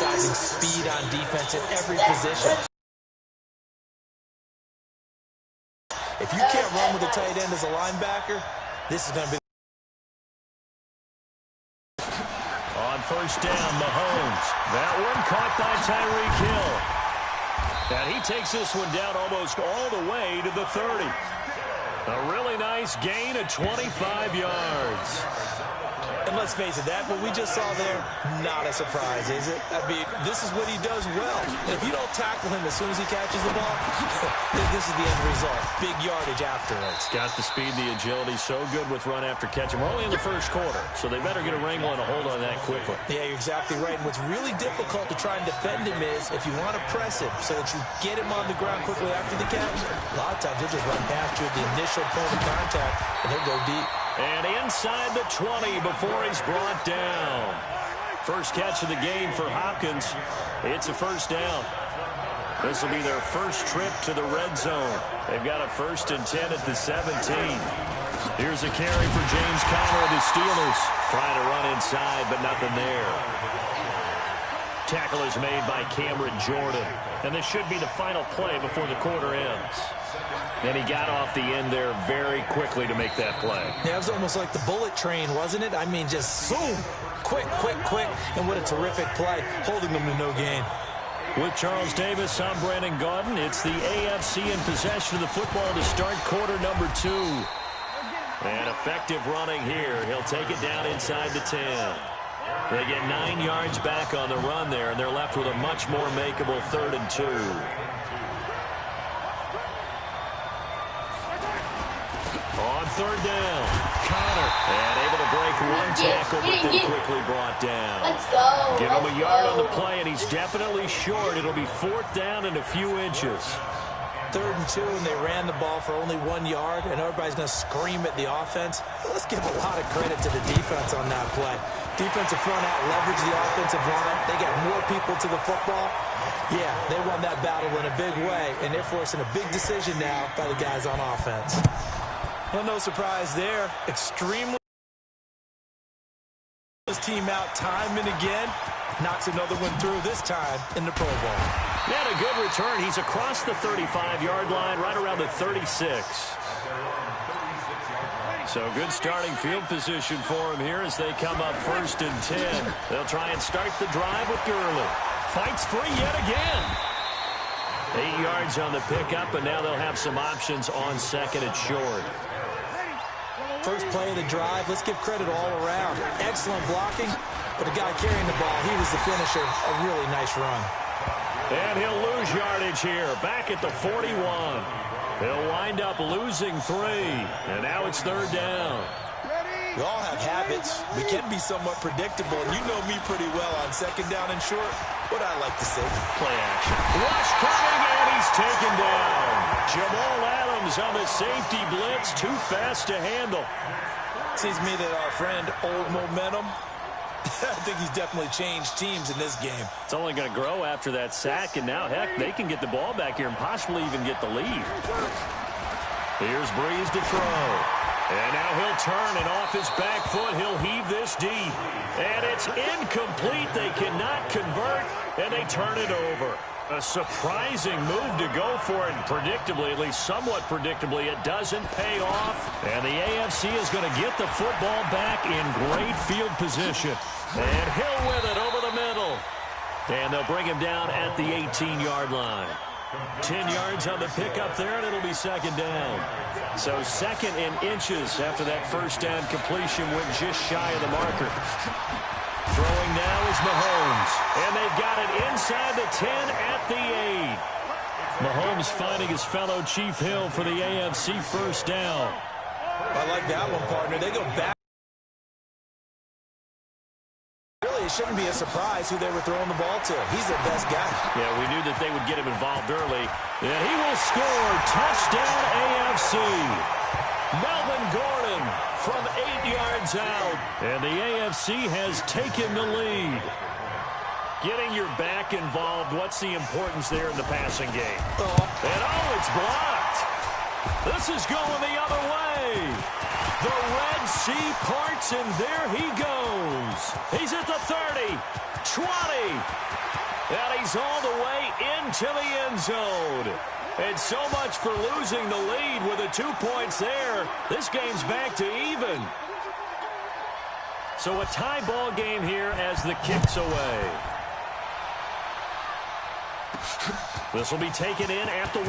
emphasizing speed on defense in every position. If you can't run with a tight end as a linebacker, this is going to be... On first down, Mahomes. That one caught by Tyreek Hill. And he takes this one down almost all the way to the 30. A really nice gain of 25 yards. And let's face it, that what we just saw there, not a surprise, is it? I mean, this is what he does well. If you don't tackle him as soon as he catches the ball, this is the end result. Big yardage afterwards. Got the speed, the agility, so good with run after catch. And we're only in the first quarter, so they better get a wrangle and a hold on that quickly. Yeah, you're exactly right. And what's really difficult to try and defend him is if you want to press him so that you get him on the ground quickly after the catch, a lot of times he'll just run past you at the initial point of contact, and he'll go deep. And inside the 20 before he's brought down. First catch of the game for Hopkins. It's a first down. This will be their first trip to the red zone. They've got a 1st and 10 at the 17. Here's a carry for James Conner of the Steelers. Trying to run inside, but nothing there. Tackle is made by Cameron Jordan. And this should be the final play before the quarter ends. And he got off the end there very quickly to make that play. Yeah, it was almost like the bullet train, wasn't it? I mean, just zoom. Quick, quick, quick. And what a terrific play, holding them to no gain. With Charles Davis, I'm Brandon Gaudin. It's the AFC in possession of the football to start quarter number 2. And effective running here. He'll take it down inside the 10. They get 9 yards back on the run there, and they're left with a much more makeable 3rd and 2. On 3rd down, Conner. And able to break one tackle, but then quickly brought down. Let's go. Give him a yard on the play, and he's definitely short. It'll be 4th down and a few inches. 3rd and 2, and they ran the ball for only 1 yard, and everybody's going to scream at the offense. Let's give a lot of credit to the defense on that play. Defensive front out leveraged the offensive line. They got more people to the football. Yeah, they won that battle in a big way, and they're forcing a big decision now by the guys on offense. Well, no surprise there. Extremely his team out time and again. Knocks another one through, this time in the Pro Bowl. He had a good return. He's across the 35-yard line, right around the 36. So good starting field position for him here as they come up 1st and 10. They'll try and start the drive with Gurley. Fights free yet again. 8 yards on the pickup, and now they'll have some options on 2nd and short. First play of the drive, let's give credit all around. Excellent blocking, but the guy carrying the ball, he was the finisher. A really nice run. And he'll lose yardage here, back at the 41. He'll wind up losing 3, and now it's 3rd down. We all have habits. We can be somewhat predictable, and you know me pretty well on 2nd down and short. What I like to say. Play action. Rush coming, and he's taken down. Jamal Adams on the safety blitz, too fast to handle. Seems to me that our friend, Old Momentum, I think he's definitely changed teams in this game. It's only going to grow after that sack, and now, heck, they can get the ball back here and possibly even get the lead. Here's Breeze to throw. And now he'll turn, and off his back foot, he'll heave this deep. And it's incomplete. They cannot convert, and they turn it over. A surprising move to go for it. Predictably, at least somewhat predictably, it doesn't pay off. And the AFC is going to get the football back in great field position. And Hill with it over the middle. And they'll bring him down at the 18-yard line. 10 yards on the pickup there, and it'll be 2nd down. So 2nd in inches after that first down completion went just shy of the marker. Throwing now is Mahomes. And they've got it inside the 10 at the 8. Mahomes finding his fellow Chief Hill for the AFC first down. I like that one, partner. They go back. Really, it shouldn't be a surprise who they were throwing the ball to. He's their best guy. Yeah, we knew that they would get him involved early. And he will score. Touchdown AFC. Melvin Gordon from 8 yards out. And the AFC has taken the lead. Getting your back involved, what's the importance there in the passing game? And it's blocked. This is going the other way. The Red Sea parts, and there he goes. He's at the 30, 20, and he's all the way into the end zone. And so much for losing the lead with the 2 points there. This game's back to even. So a tie ball game here as the kick's away. This will be taken in at the 1.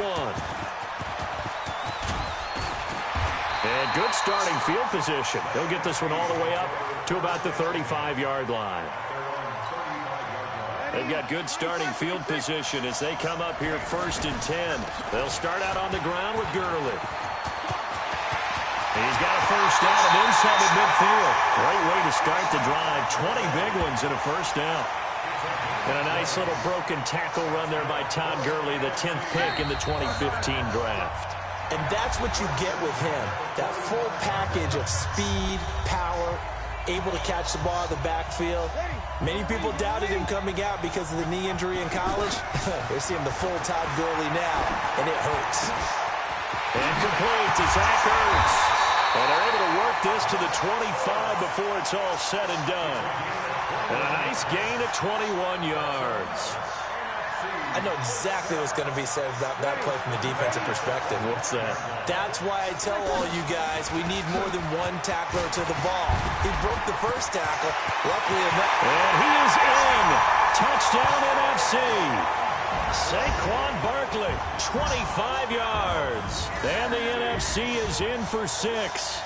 And good starting field position. He'll get this one all the way up to about the 35-yard line. They've got good starting field position as they come up here 1st and 10. They'll start out on the ground with Gurley. He's got a first down and inside the midfield. Great way to start the drive. 20 big ones and a first down. And a nice little broken tackle run there by Todd Gurley, the 10th pick in the 2015 draft. And that's what you get with him. That full package of speed, power, able to catch the ball in the backfield. Many people doubted him coming out because of the knee injury in college. They're seeing the full Todd Gurley now, and it hurts. And complete to Zach Ertz. And they're able to work this to the 25 before it's all said and done. And a nice gain of 21 yards. I know exactly what's going to be said about that play from the defensive perspective. What's that? That's why I tell all you guys we need more than one tackler to the ball. He broke the first tackle. Luckily enough. And he is in. Touchdown NFC. Saquon Barkley, 25 yards. And the NFC is in for 6.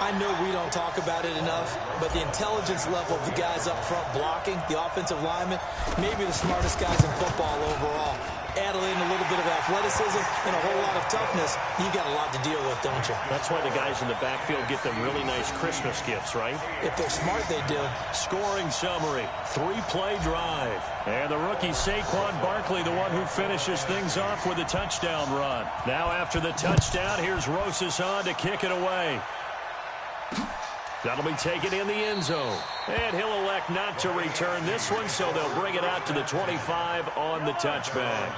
I know we don't talk about it enough, but the intelligence level of the guys up front blocking, the offensive linemen, maybe the smartest guys in football overall. Add in a little bit of athleticism and a whole lot of toughness, you got a lot to deal with, don't you? That's why the guys in the backfield get them really nice Christmas gifts, right? If they're smart, they do. Scoring summary, 3-play drive. And the rookie Saquon Barkley, the one who finishes things off with a touchdown run. Now after the touchdown, here's Rosas on to kick it away. That'll be taken in the end zone. And he'll elect not to return this one, so they'll bring it out to the 25 on the touchback.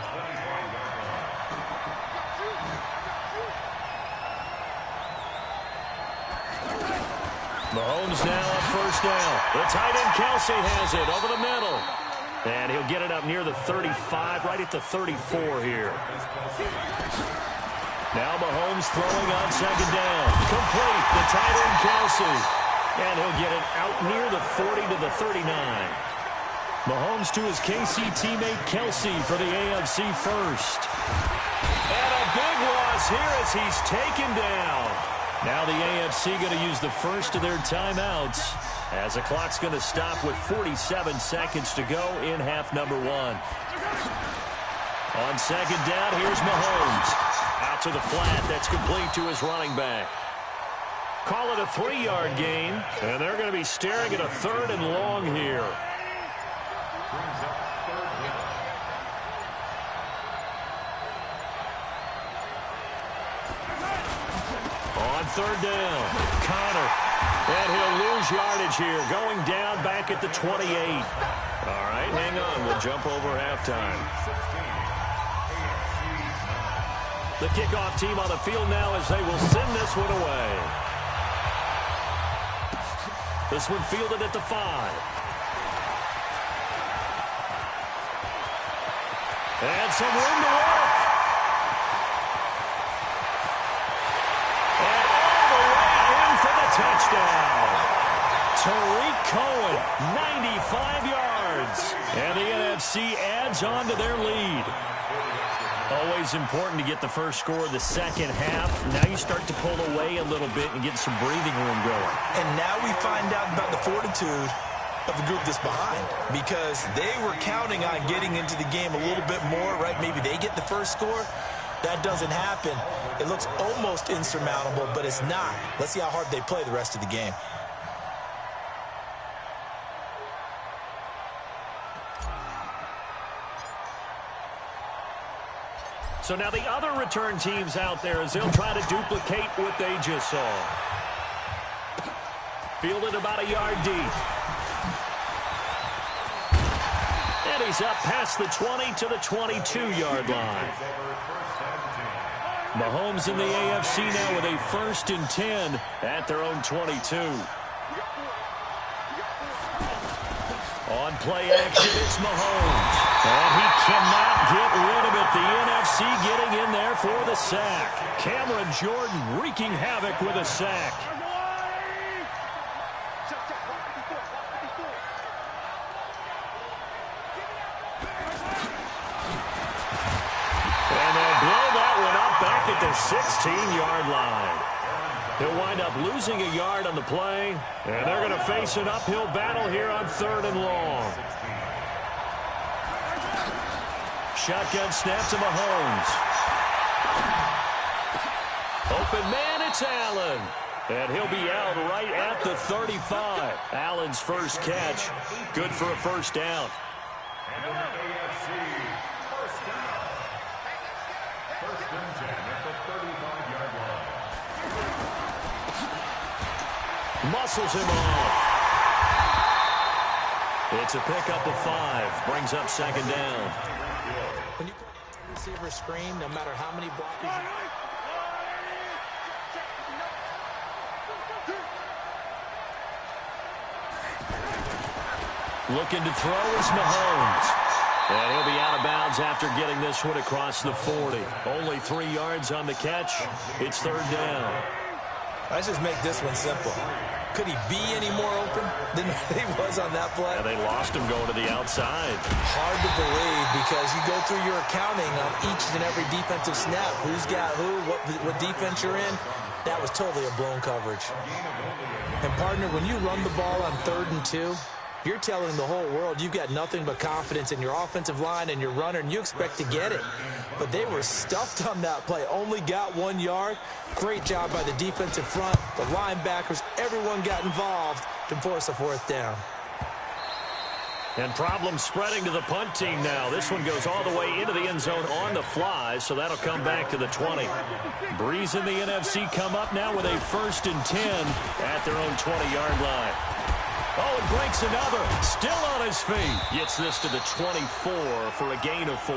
Mahomes now on first down. The tight end Kelsey has it over the middle. And he'll get it up near the 35, right at the 34 here. Now Mahomes throwing on second down. Complete. The tight end Kelsey. And he'll get it out near the 40 to the 39. Mahomes to his KC teammate Kelsey for the AFC first. And a big loss here as he's taken down. Now the AFC going to use the first of their timeouts as the clock's going to stop with 47 seconds to go in half number 1. On second down, here's Mahomes. Out to the flat. That's complete to his running back. Call it a 3-yard gain, and they're going to be staring at a 3rd and long here. On third down, Connor. And he'll lose yardage here, going down back at the 28. All right, hang on. We'll jump over halftime. The kickoff team on the field now as they will send this one away. This one fielded at the 5. And some room to work. And all the way in for the touchdown. Tariq Cohen, 95 yards. And the NFC adds on to their lead. Always important to get the first score of the second half. Now you start to pull away a little bit and get some breathing room going. And now we find out about the fortitude of the group that's behind, because they were counting on getting into the game a little bit more, right? Maybe they get the first score. That doesn't happen. It looks almost insurmountable, but it's not. Let's see how hard they play the rest of the game. So now the other return teams out there as they'll try to duplicate what they just saw. Fielded about a yard deep. And he's up past the 20 to the 22-yard line. Mahomes in the AFC now with a 1st and 10 at their own 22. On play action, it's Mahomes. And he cannot get rid of it. The NFC getting in there for the sack. Cameron Jordan wreaking havoc with a sack. And they'll blow that one up back at the 16-yard line. He'll wind up losing a yard on the play, and they're going to face an uphill battle here on 3rd and long. Shotgun snap to Mahomes. Open man, it's Allen. And he'll be out right at the 35. Allen's first catch, good for a 1st down. Muscles him off. It's a pickup of 5. Brings up 2nd down. When you put receiver screen, no matter how many blockers looking to throw is Mahomes. And he'll be out of bounds after getting this one across the 40. Only 3 yards on the catch. It's 3rd down. Let's just make this one simple. Could he be any more open than he was on that play? Yeah, they lost him going to the outside. Hard to believe because you go through your accounting on each and every defensive snap. Who's got who, what defense you're in. That was totally a blown coverage. And, partner, when you run the ball on 3rd and 2, you're telling the whole world you've got nothing but confidence in your offensive line and your runner, and you expect to get it. But they were stuffed on that play. Only got 1 yard. Great job by the defensive front. The linebackers, everyone got involved to force a 4th down. And problems spreading to the punt team now. This one goes all the way into the end zone on the fly, so that'll come back to the 20. Breeze and the NFC come up now with a 1st and 10 at their own 20-yard line. Oh, and breaks another. Still on his feet. Gets this to the 24 for a gain of 4.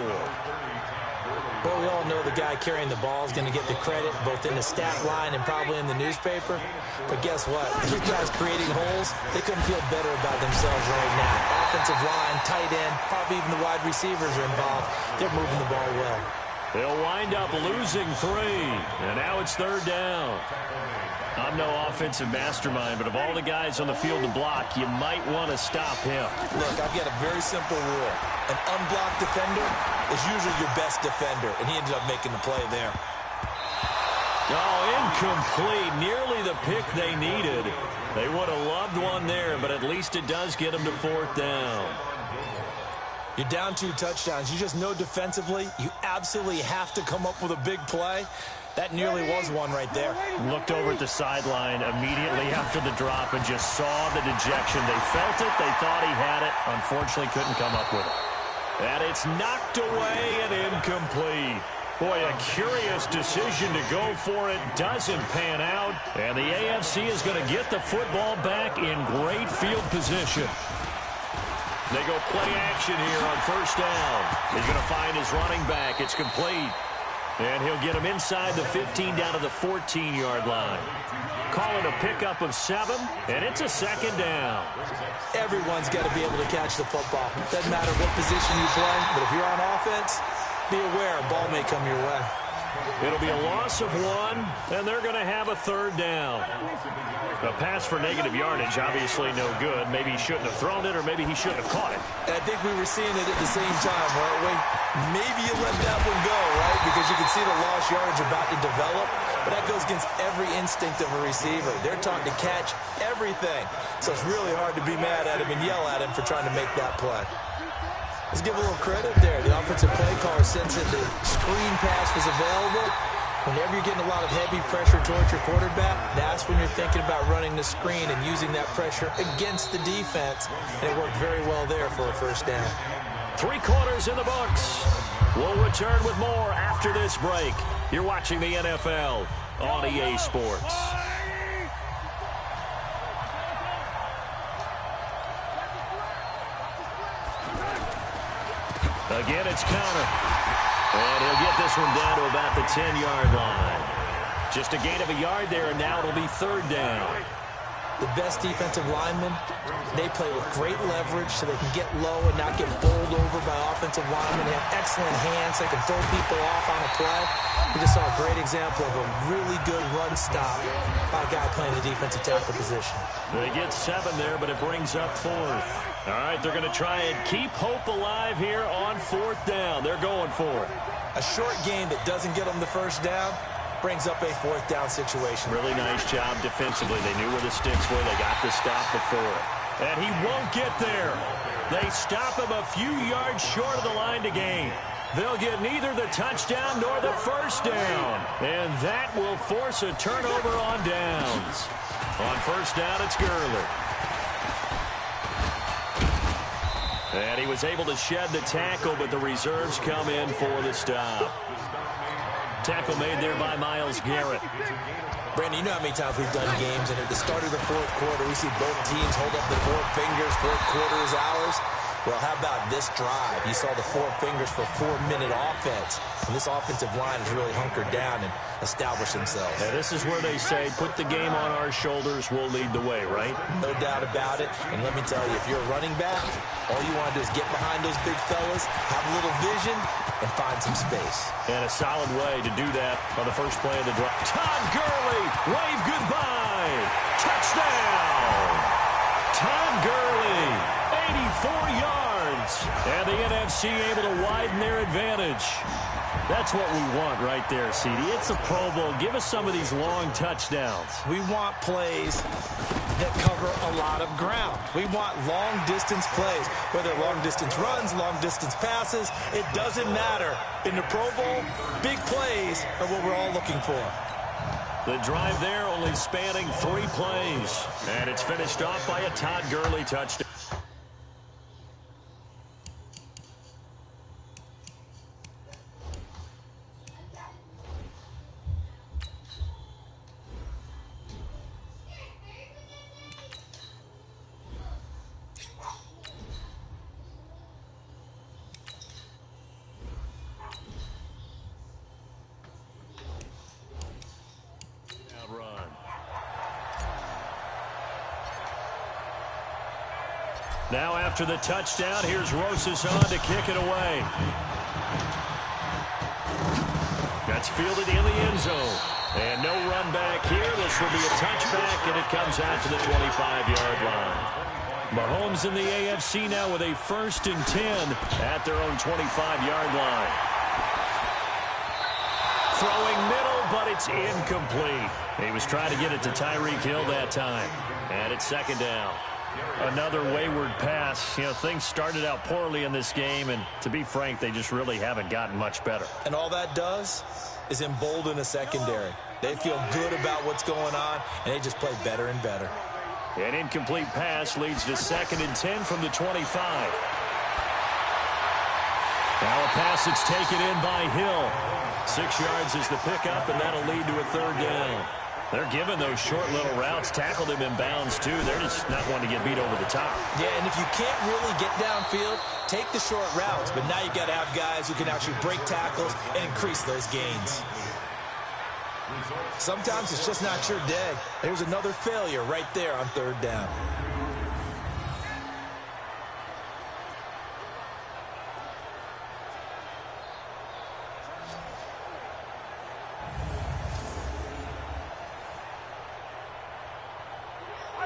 Well, we all know the guy carrying the ball is going to get the credit both in the stat line and probably in the newspaper. But guess what? These guys creating holes, they couldn't feel better about themselves right now. Offensive line, tight end, probably even the wide receivers are involved. They're moving the ball well. They'll wind up losing 3. And now it's 3rd down. I'm no offensive mastermind, but of all the guys on the field to block, you might want to stop him. Look, I've got a very simple rule. An unblocked defender is usually your best defender, and he ended up making the play there. Oh, incomplete. Nearly the pick they needed. They would have loved one there, but at least it does get them to 4th down. You're down 2 touchdowns. You just know defensively you absolutely have to come up with a big play. That nearly was one right there. Looked over at the sideline immediately after the drop and just saw the dejection. They felt it. They thought he had it. Unfortunately, couldn't come up with it. And it's knocked away and incomplete. Boy, a curious decision to go for it. Doesn't pan out. And the AFC is going to get the football back in great field position. They go play action here on 1st down. He's going to find his running back. It's complete. And he'll get him inside the 15 down to the 14-yard line. Call it a pickup of 7, and it's a 2nd down. Everyone's got to be able to catch the football. Doesn't matter what position you play, but if you're on offense, be aware a ball may come your way. It'll be a loss of 1, and they're going to have a 3rd down. A pass for negative yardage, obviously no good. Maybe he shouldn't have thrown it, or maybe he shouldn't have caught it. I think we were seeing it at the same time, weren't we? Maybe you let that one go, right? Because you can see the lost yardage about to develop. But that goes against every instinct of a receiver. They're taught to catch everything. So it's really hard to be mad at him and yell at him for trying to make that play. Let's give a little credit there. The offensive play caller sensed that the screen pass was available. Whenever you're getting a lot of heavy pressure towards your quarterback, that's when you're thinking about running the screen and using that pressure against the defense. And it worked very well there for a 1st down. 3 quarters in the books. We'll return with more after this break. You're watching the NFL on EA Sports. Again, it's counter. And he'll get this one down to about the 10-yard line. Just a gain of a yard there, and now it'll be third down. The best defensive linemen, they play with great leverage so they can get low and not get bowled over by offensive linemen. They have excellent hands. They can throw people off on a play. We just saw a great example of a really good run stop by a guy playing the defensive tackle position. They get 7 there, but it brings up fourth. All right, they're going to try and keep hope alive here on fourth down. They're going for it. A short game that doesn't get them the first down brings up a fourth down situation. Really nice job defensively. They knew where the sticks were. They got the stop before. And he won't get there. They stop him a few yards short of the line to gain. They'll get neither the touchdown nor the first down. And that will force a turnover on downs. On first down, it's Gurley. And he was able to shed the tackle, but the reserves come in for the stop. Tackle made there by Myles Garrett. Brandon, you know how many times we've done games, and at the start of the fourth quarter, we see both teams hold up their 4 fingers, fourth quarter is ours. Well, how about this drive? You saw the 4 fingers for 4-minute offense, and this offensive line has really hunkered down and established themselves. Yeah, this is where they say, put the game on our shoulders, we'll lead the way, right? No doubt about it, and let me tell you, if you're a running back, all you want to do is get behind those big fellas, have a little vision, and find some space. And a solid way to do that on the first play of the drive. Todd Gurley, wave goodbye. Touchdown. Todd Gurley, 84 yards. And the NFC able to widen their advantage. That's what we want right there, CD. It's a Pro Bowl. Give us some of these long touchdowns. We want plays that cover a lot of ground. We want long-distance plays, whether long-distance runs, long-distance passes. It doesn't matter. In the Pro Bowl, big plays are what we're all looking for. The drive there only spanning 3 plays. And it's finished off by a Todd Gurley touchdown. Now after the touchdown, here's Rosas on to kick it away. That's fielded in the end zone. And no run back here. This will be a touchback, and it comes out to the 25-yard line. Mahomes in the AFC now with a 1st and 10 at their own 25-yard line. Throwing middle, but it's incomplete. He was trying to get it to Tyreek Hill that time. And it's 2nd down. Another wayward pass. You know, things started out poorly in this game, and to be frank, they just really haven't gotten much better. And all that does is embolden a secondary. They feel good about what's going on, and they just play better and better. An incomplete pass leads to 2nd and 10 from the 25. Now a pass that's taken in by Hill. 6 yards is the pickup, and that'll lead to a 3rd down. They're giving those short little routes, tackled him in bounds, too. They're just not wanting to get beat over the top. Yeah, and if you can't really get downfield, take the short routes. But now you've got to have guys who can actually break tackles and increase those gains. Sometimes it's just not your day. There's another failure right there on 3rd down.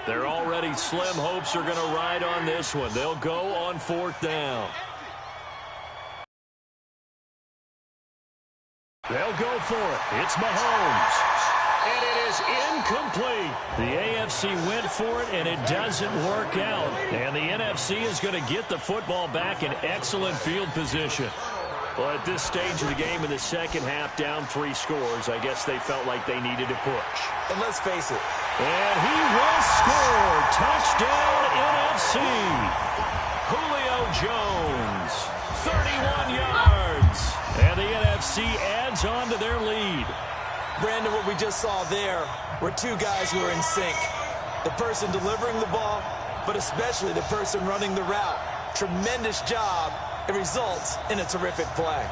Their already slim hopes are going to ride on this one. They'll go on 4th down. They'll go for it. It's Mahomes. And it is incomplete. The AFC went for it, and it doesn't work out. And the NFC is going to get the football back in excellent field position. Well, at this stage of the game in the second half, down 3 scores, I guess they felt like they needed to push. And let's face it. And he will score. Touchdown, NFC. Julio Jones, 31 yards. And the NFC adds on to their lead. Brandon, what we just saw there were 2 guys who are in sync. The person delivering the ball, but especially the person running the route. Tremendous job. It results in a terrific play.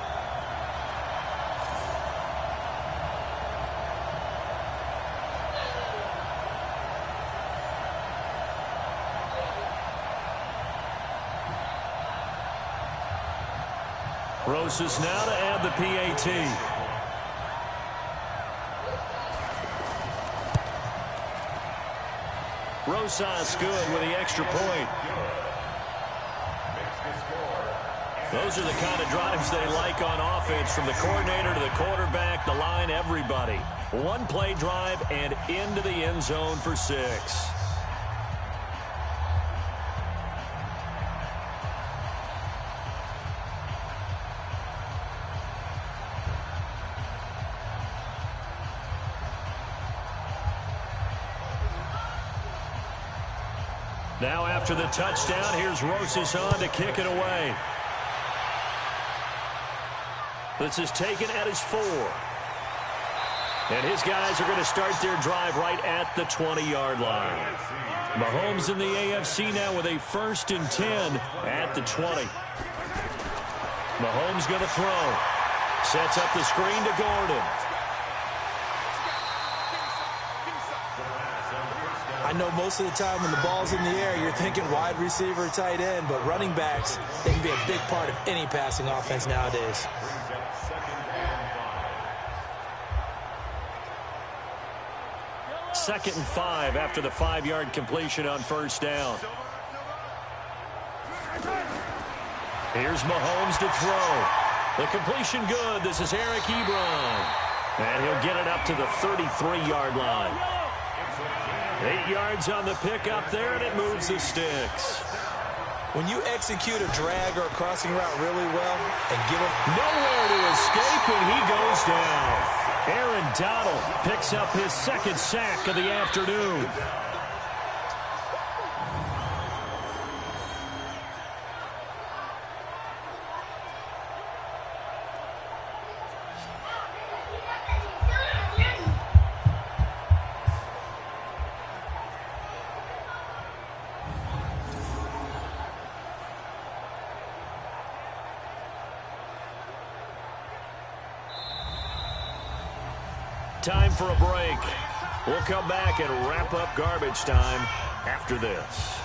Rosas now to add the PAT. Rosas good with the extra point. Those are the kind of drives they like on offense, from the coordinator to the quarterback, the line, everybody. One play drive and into the end zone for 6. Now after the touchdown, here's Rosas on to kick it away. This is taken at his 4. And his guys are going to start their drive right at the 20-yard line. Mahomes in the AFC now with a 1st and 10 at the 20. Mahomes going to throw. Sets up the screen to Gordon. I know most of the time when the ball's in the air, you're thinking wide receiver, tight end, but running backs, they can be a big part of any passing offense nowadays. Second and 5 after the 5-yard completion on 1st down. Here's Mahomes to throw. The completion good. This is Eric Ebron. And he'll get it up to the 33-yard line. 8 yards on the pickup there, and it moves the sticks. When you execute a drag or a crossing route really well and give him nowhere to escape, and he goes down. Aaron Donald picks up his 2nd sack of the afternoon. Time for a break. We'll come back and wrap up garbage time after this.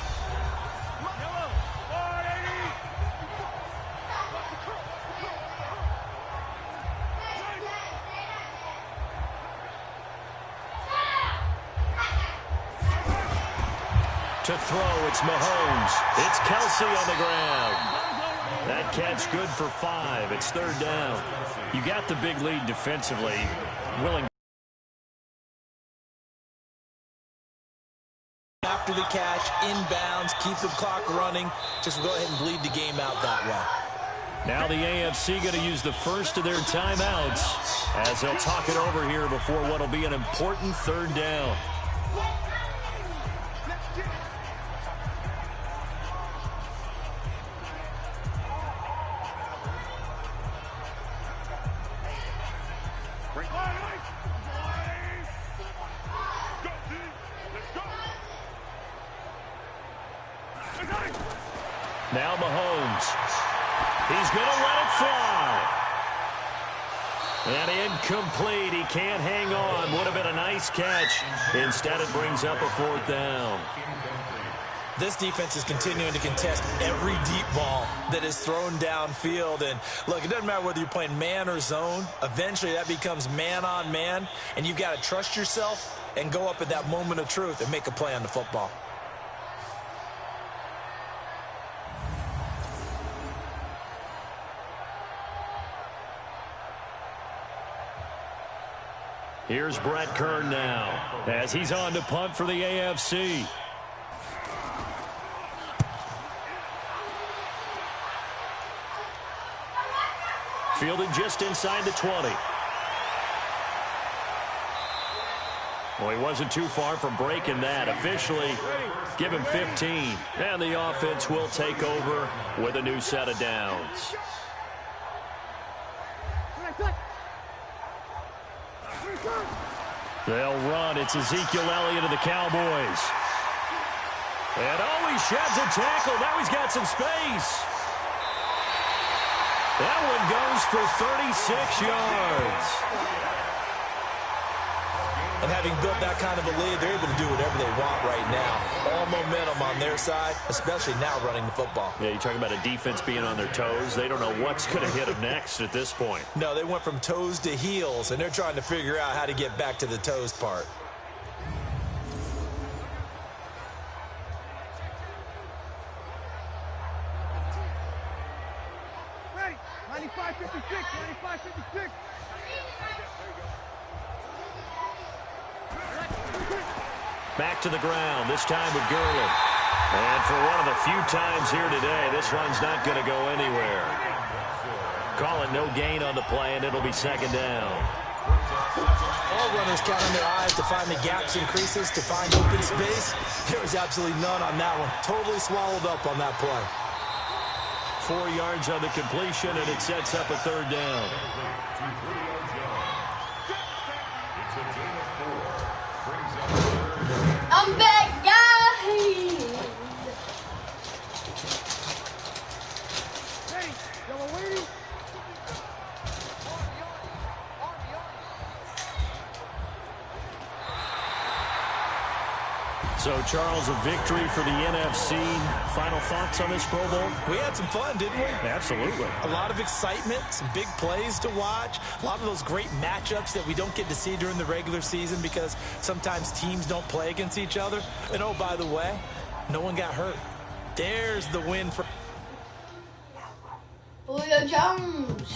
To throw, it's Mahomes. It's Kelsey on the ground. That catch good for 5. It's 3rd down. You got the big lead defensively. Willing after the catch, inbounds, keep the clock running. Just go ahead and bleed the game out that way. Now the AFC going to use the first of their timeouts as they'll talk it over here before what will be an important 3rd down. Now Mahomes. He's going to let it fly. And incomplete. He can't hang on. Would have been a nice catch. Instead, it brings up a 4th down. This defense is continuing to contest every deep ball that is thrown downfield. And, look, it doesn't matter whether you're playing man or zone. Eventually, that becomes man-on-man. And you've got to trust yourself and go up at that moment of truth and make a play on the football. Here's Brett Kern now as he's on to punt for the AFC. Fielded just inside the 20. Well, he wasn't too far from breaking that. Officially, give him 15. And the offense will take over with a new set of downs. They'll run. It's Ezekiel Elliott of the Cowboys. And oh, he sheds a tackle. Now he's got some space. That one goes for 36 yards. And having built that kind of a lead, they're able to do whatever they want right now. All momentum on their side, especially now running the football. Yeah, you're talking about a defense being on their toes. They don't know what's going to hit them next at this point. No, they went from toes to heels, and they're trying to figure out how to get back to the toes part. Ready, 95-56, 95-56. Back to the ground, this time with Gurley. And for one of the few times here today, this one's not going to go anywhere. Call it no gain on the play, and it'll be second down. All runners count on their eyes to find the gaps and creases, to find open space. There was absolutely none on that one. Totally swallowed up on that play. 4 yards on the completion, and it sets up a third down. I'm back, guys! Ready, yellow waiting. So, Charles, a victory for the NFC. Final thoughts on this Pro Bowl? We had some fun, didn't we? Absolutely. A lot of excitement, some big plays to watch, a lot of those great matchups that we don't get to see during the regular season because sometimes teams don't play against each other. And, oh, by the way, no one got hurt. There's the win for... Julio Jones,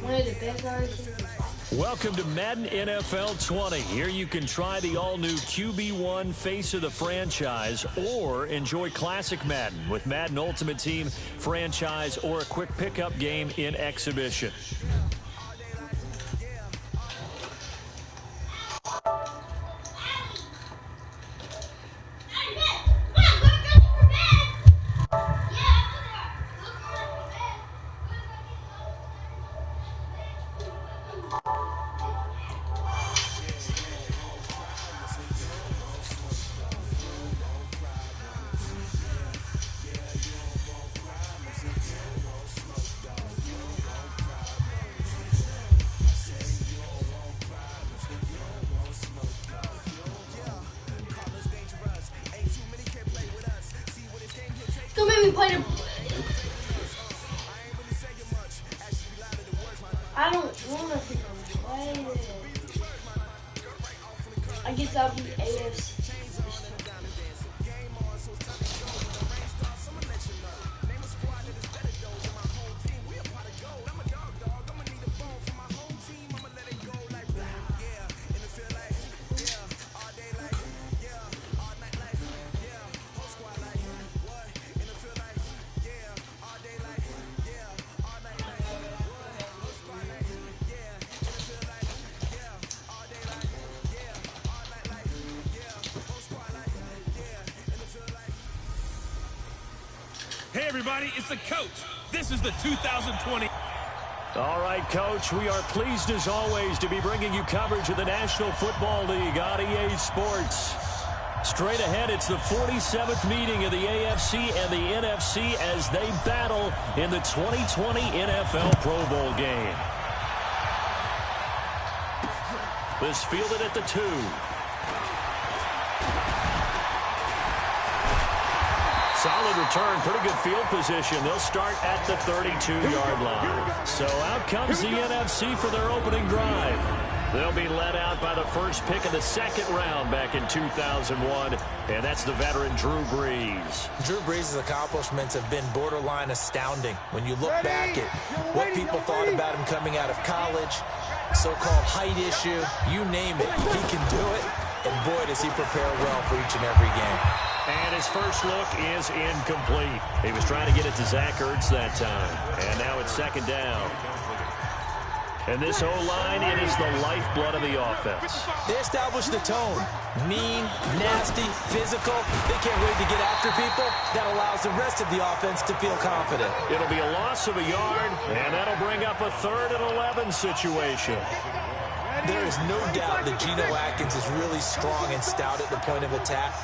one of the best RCs. Welcome to Madden NFL 20. Here you can try the all-new QB1 face of the franchise or enjoy classic Madden with Madden Ultimate Team, franchise, or a quick pickup game in exhibition. Don't make me play the... I don't want to play it. I guess I'll be AFC. Hey, everybody, it's the coach. This is the 2020. All right, Coach, we are pleased as always to be bringing you coverage of the National Football League on EA Sports. Straight ahead, it's the 47th meeting of the AFC and the NFC as they battle in the 2020 NFL Pro Bowl game. This fielded at the 2. Solid return, pretty good field position. They'll start at the 32-yard line. So out comes the NFC for their opening drive. They'll be led out by the first pick of the second round back in 2001, and that's the veteran Drew Brees. Drew Brees' accomplishments have been borderline astounding. When you look back at what people thought about him coming out of college, so-called height issue, you name it, he can do it. And boy, does he prepare well for each and every game. And his first look is incomplete. He was trying to get it to Zach Ertz that time. And now it's second down. And this O-line, it is the lifeblood of the offense. They established the tone. Mean, nasty, physical. They can't wait to get after people. That allows the rest of the offense to feel confident. It'll be a loss of a yard, and that'll bring up a 3rd and 11 situation. There is no doubt that Geno Atkins is really strong and stout at the point of attack.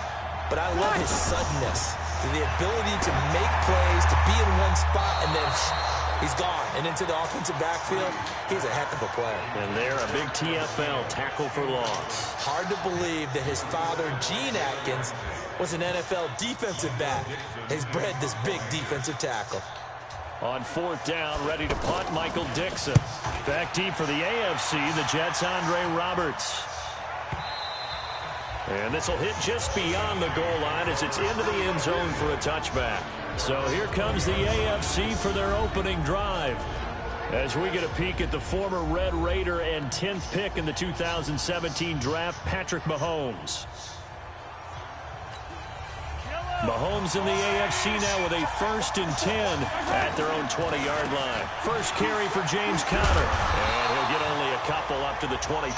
But I love his suddenness, the ability to make plays, to be in one spot, and then He's gone. And into the offensive backfield, he's a heck of a player. And there, a big TFL, tackle for loss. Hard to believe that his father, Gene Atkins, was an NFL defensive back. He's bred this big defensive tackle. On 4th down, ready to punt, Michael Dixon. Back deep for the AFC, the Jets' Andre Roberts. And this will hit just beyond the goal line as it's into the end zone for a touchback. So here comes the AFC for their opening drive. As we get a peek at the former Red Raider and 10th pick in the 2017 draft, Patrick Mahomes. Mahomes in the AFC now with a 1st and 10 at their own 20-yard line. First carry for James Conner. And he'll get only a couple up to the 22.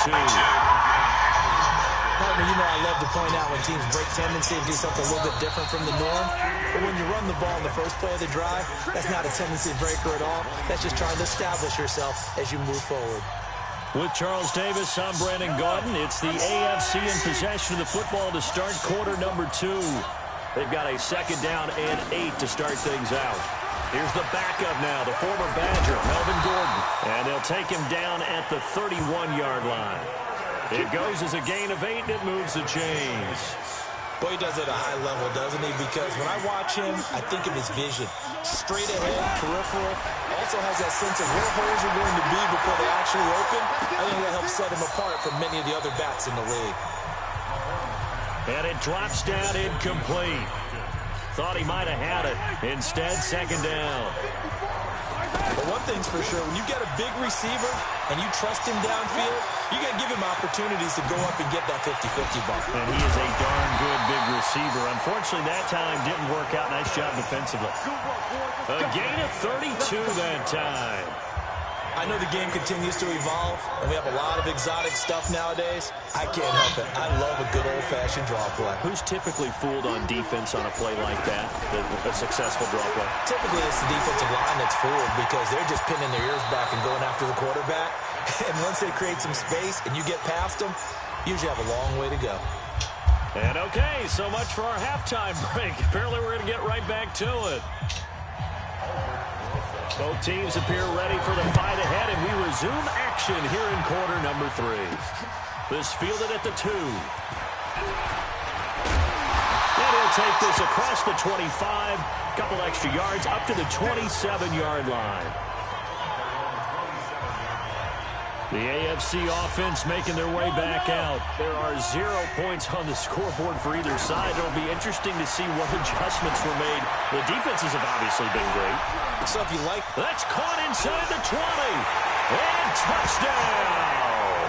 Partner, you know I love to point out when teams break tendency and do something a little bit different from the norm. But when you run the ball in the first play of the drive, that's not a tendency breaker at all. That's just trying to establish yourself as you move forward. With Charles Davis, I'm Brandon Gaudin. It's the AFC in possession of the football to start quarter number 2. They've got a 2nd down and 8 to start things out. Here's the backup now, the former Badger, Melvin Gordon. And they'll take him down at the 31-yard line. It goes as a gain of 8, and it moves the chains. Boy, he does it at a high level, doesn't he? Because when I watch him, I think of his vision. Straight ahead, peripheral. Also has that sense of where holes are going to be before they actually open. I think that helps set him apart from many of the other backs in the league. And it drops down incomplete. Thought he might have had it. Instead, 2nd down. But one thing's for sure, when you get a big receiver and you trust him downfield, you got to give him opportunities to go up and get that 50-50 ball. And he is a darn good big receiver. Unfortunately, that time didn't work out. Nice job defensively. A gain of 32 that time. I know the game continues to evolve, and we have a lot of exotic stuff nowadays. I can't help it. I love a good old-fashioned draw play. Who's typically fooled on defense on a play like that, a successful draw play? Typically, it's the defensive line that's fooled because they're just pinning their ears back and going after the quarterback. And once they create some space and you get past them, you usually have a long way to go. And okay, so much for our halftime break. Apparently, we're going to get right back to it. Both teams appear ready for the fight ahead, and we resume action here in quarter number 3. This fielded at the 2. And he'll take this across the 25, couple extra yards up to the 27-yard line. The AFC offense making their way back out. There are 0 points on the scoreboard for either side. It'll be interesting to see what adjustments were made. The defenses have obviously been great. So if you like... That's caught inside the 20. And touchdown!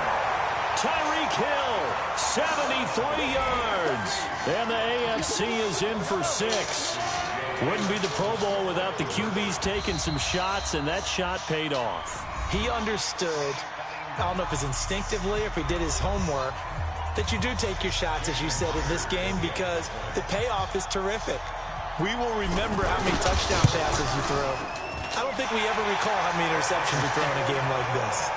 Tyreek Hill, 73 yards. And the AFC is in for 6. Wouldn't be the Pro Bowl without the QBs taking some shots, and that shot paid off. He understood, I don't know if it's instinctively or if he did his homework, that you do take your shots, as you said, in this game because the payoff is terrific. We will remember how many touchdown passes you throw. I don't think we ever recall how many interceptions you throw in a game like this.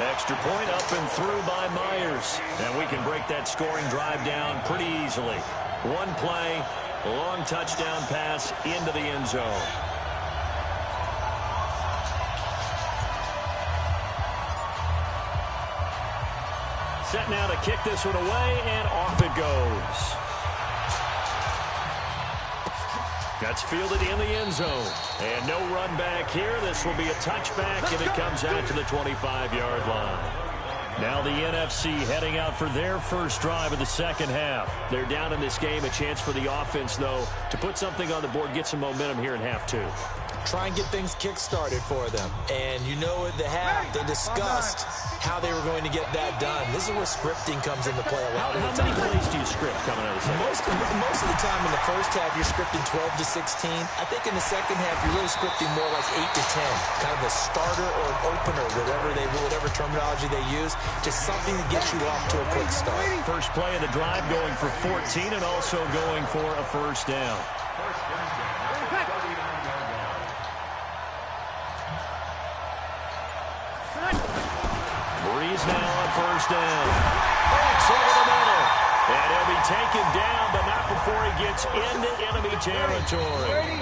Extra point up and through by Myers. And we can break that scoring drive down pretty easily. One play, long touchdown pass into the end zone. Set now to kick this one away, and off it goes. That's fielded in the end zone. And no run back here. This will be a touchback, and it comes out to the 25-yard line. Now the NFC heading out for their first drive of the second half. They're down in this game. A chance for the offense, though, to put something on the board, get some momentum here in half 2. Try and get things kick-started for them. And you know at the half, they discussed how they were going to get that done. This is where scripting comes into play a lot of the time. How many plays do you script coming out of the second? Most of the time in the first half, you're scripting 12 to 16. I think in the second half, you're really scripting more like 8 to 10. Kind of a starter or an opener, whatever terminology they use. Just something to get you off to a quick start. First play of the drive going for 14 and also going for a first down. Breeze now on first down. It's over the middle. And he'll be taken down, but not before he gets into enemy territory.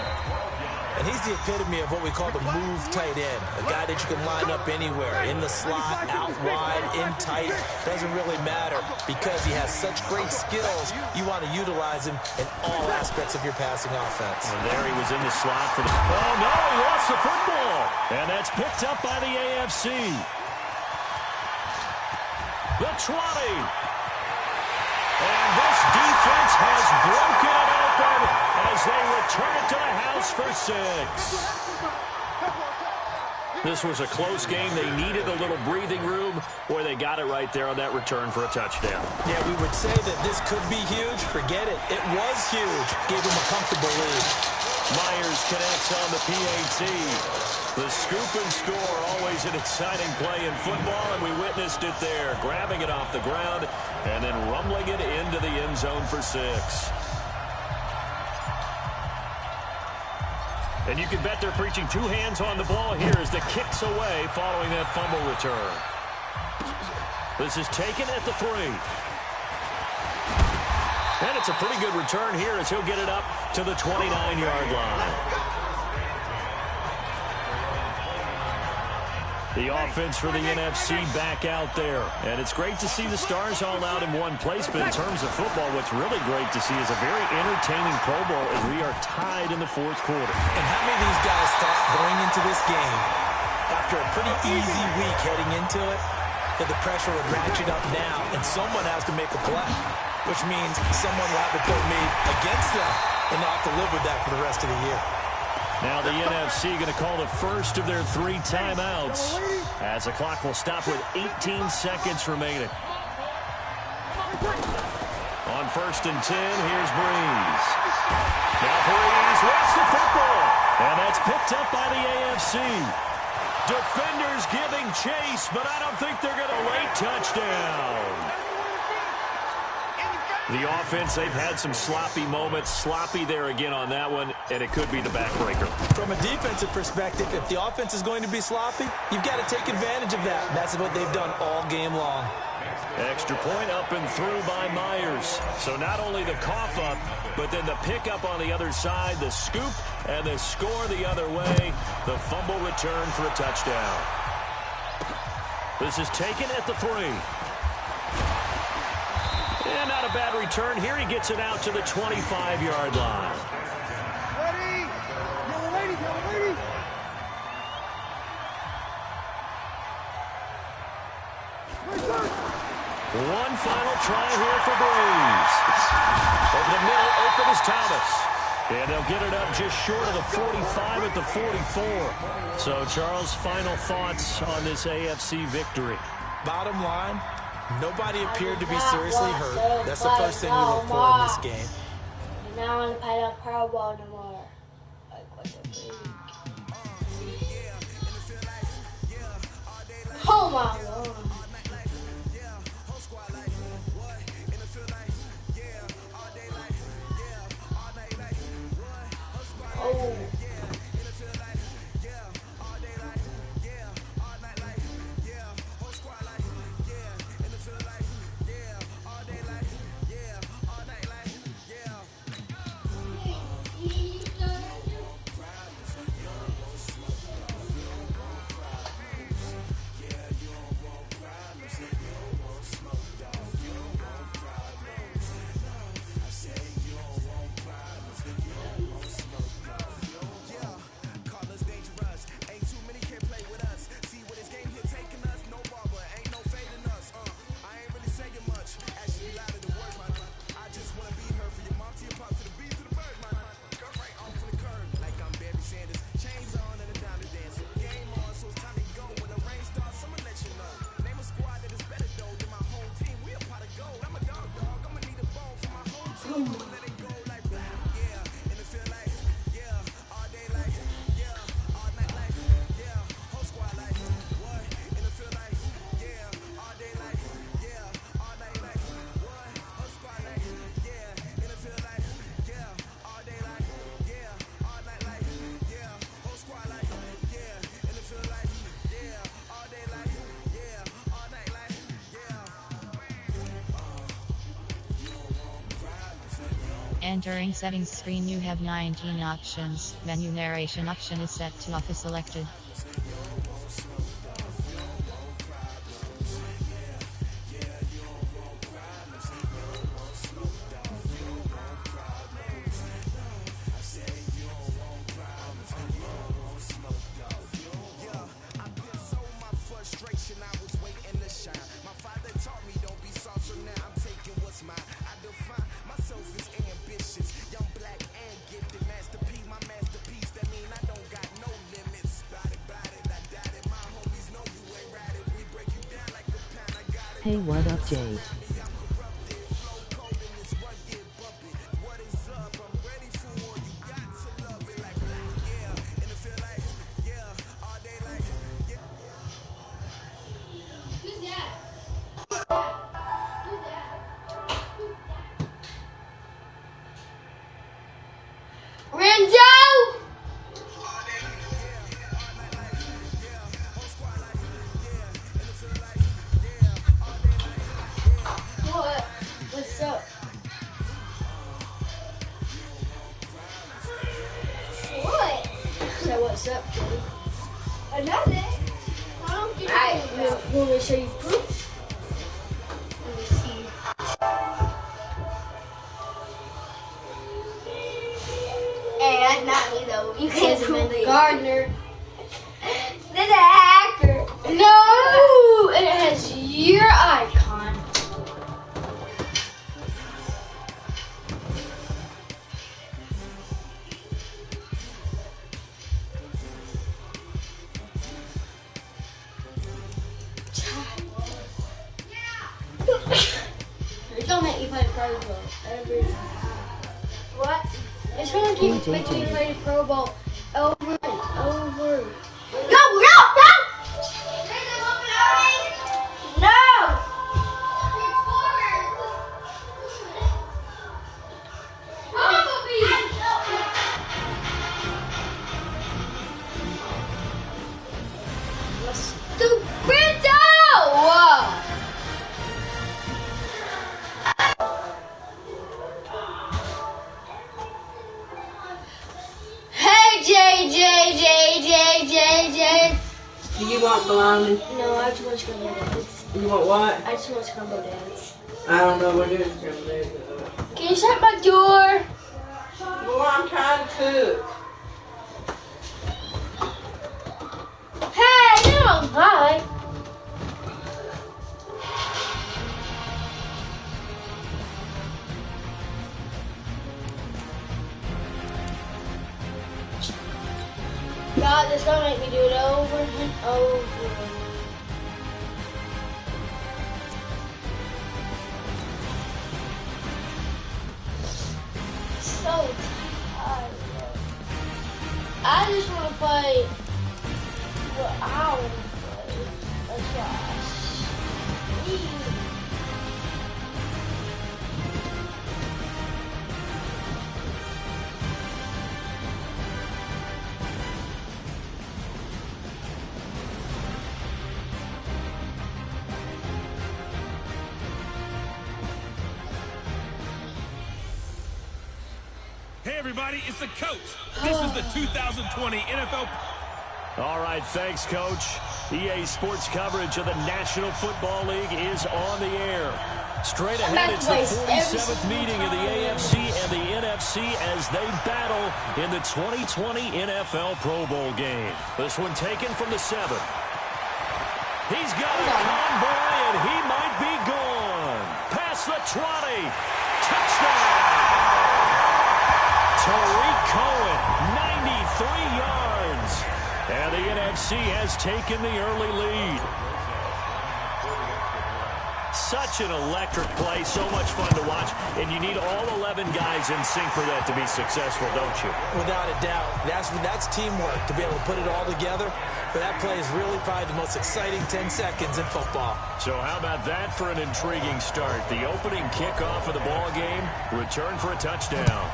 And he's the epitome of what we call the move tight end. A guy that you can line up anywhere, in the slot, out wide, in tight. Doesn't really matter because he has such great skills. You want to utilize him in all aspects of your passing offense. And there he was in the slot for the... Oh, no, he lost the football. And that's picked up by the AFC. The 20. And this defense has broken it open as they return it to the house for 6. This was a close game. They needed a little breathing room, or they got it right there on that return for a touchdown. Yeah, we would say that this could be huge. Forget it. It was huge. Gave him a comfortable lead. Myers connects on the PAT. The scoop and score, always an exciting play in football, and we witnessed it there, grabbing it off the ground and then rumbling it into the end zone for 6. And you can bet they're preaching 2 hands on the ball here as the kick's away following that fumble return. This is taken at the 3. And it's a pretty good return here as he'll get it up to the 29-yard line. The offense for the NFC back out there. And it's great to see the stars all out in one place, but in terms of football, what's really great to see is a very entertaining Pro Bowl as we are tied in the 4th quarter. And how many of these guys thought going into this game, after a pretty easy week heading into it, that the pressure would ratchet up now and someone has to make a play, which means someone will have to put me against them and they'll have to live with that for the rest of the year. Now the NFC going to call the first of their 3 timeouts as the clock will stop with 18 seconds remaining. On 1st and 10, here's Breeze. Now Breeze lost the football, and that's picked up by the AFC. Defenders giving chase, but I don't think they're going to late touchdown. The offense, they've had some sloppy moments. Sloppy there again on that one, and it could be the backbreaker. From a defensive perspective, if the offense is going to be sloppy, you've got to take advantage of that. That's what they've done all game long. Extra point up and through by Myers. So not only the cough up, but then the pickup on the other side, the scoop, and the score the other way. The fumble return for a touchdown. This is taken at the 3. And not a bad return here. He gets it out to the 25-yard line. Ready? Yellow lady, yellow lady. One final try here for Breeze. Over the middle, open is Thomas. And they'll get it up just short of the 45 at the 44. So, Charles, final thoughts on this AFC victory. Bottom line, nobody appeared to be seriously hurt. That's the first thing we look for in this game. Now I want to play the Pro Bowl no more. Like, what the freak? Oh my God. Oh. Entering settings screen, you have 19 options. Menu narration option is set to off is selected. Hey, what up, Jade? What's up? What? So what's up, Jody? Nothing. I don't get it. Want me to show you proof? Let me see. Hey, that's not me though. You can't prove it. Gardner. That's a hacker. No! And it has your icon. It's gonna make you play Pro Bowl every time. What? It's gonna keep making you play Pro Bowl over and over. No! No! Stupid dog! J. Do you want bologna? No, I just want scrambled eggs. You want what? I just want scrambled eggs. I don't know what it is scrambled eggs. Can you shut my door? Well, I'm trying to cook. Hey, you don't lie. God, this gonna make me do it over and over. So tired. I just want to play what I want to play. That's why I need. Hey, everybody, it's the coach. This is the 2020 NFL. All right, thanks, Coach. EA Sports coverage of the National Football League is on the air. Straight ahead, it's the 47th meeting of the AFC and the NFC as they battle in the 2020 NFL Pro Bowl game. This one taken from the 7th. He's got a convoy, and he might be gone. Past the 20. Touchdown! Tariq Cohen, 93 yards. And the NFC has taken the early lead. Such an electric play, so much fun to watch. And you need all 11 guys in sync for that to be successful, don't you? Without a doubt. That's teamwork to be able to put it all together. But that play is really probably the most exciting 10 seconds in football. So how about that for an intriguing start? The opening kickoff of the ball game, return for a touchdown.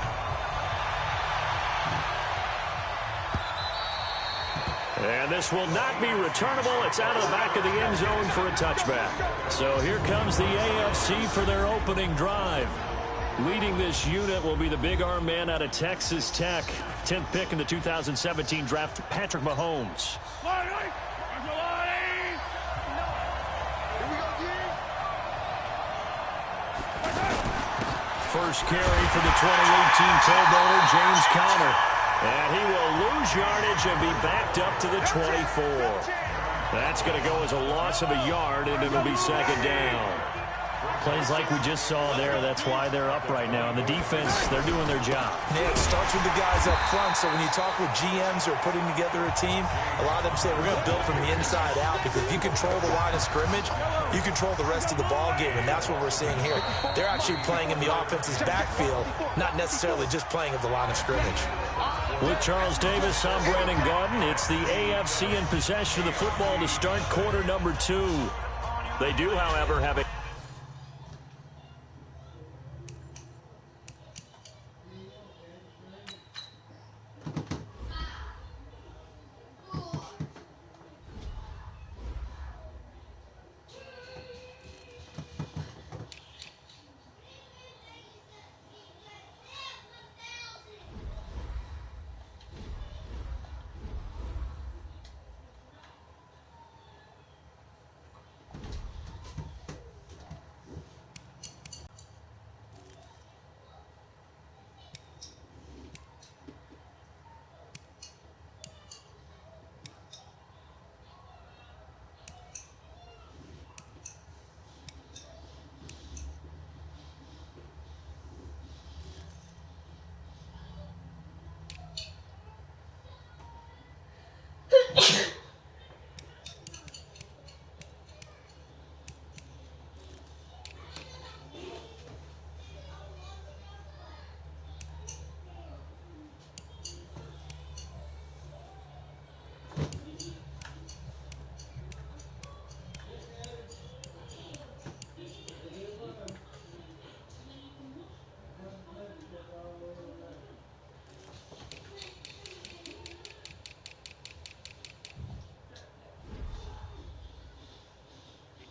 And this will not be returnable. It's out of the back of the end zone for a touchback. So here comes the AFC for their opening drive. Leading this unit will be the big arm man out of Texas Tech. 10th pick in the 2017 draft, Patrick Mahomes. First carry for the 2018 Pro Bowler, James Conner. And he will lose yardage and be backed up to the 24. That's going to go as a loss of a yard, and it'll be second down. Plays like we just saw there. That's why they're up right now. And the defense, they're doing their job. Yeah, it starts with the guys up front. So when you talk with GMs who are putting together a team, a lot of them say we're going to build from the inside out, because if you control the line of scrimmage, you control the rest of the ball game, and that's what we're seeing here. They're actually playing in the offense's backfield, not necessarily just playing at the line of scrimmage. With Charles Davis, I'm Brandon Gaudin. It's the AFC in possession of the football to start quarter number 2. They do, however, have a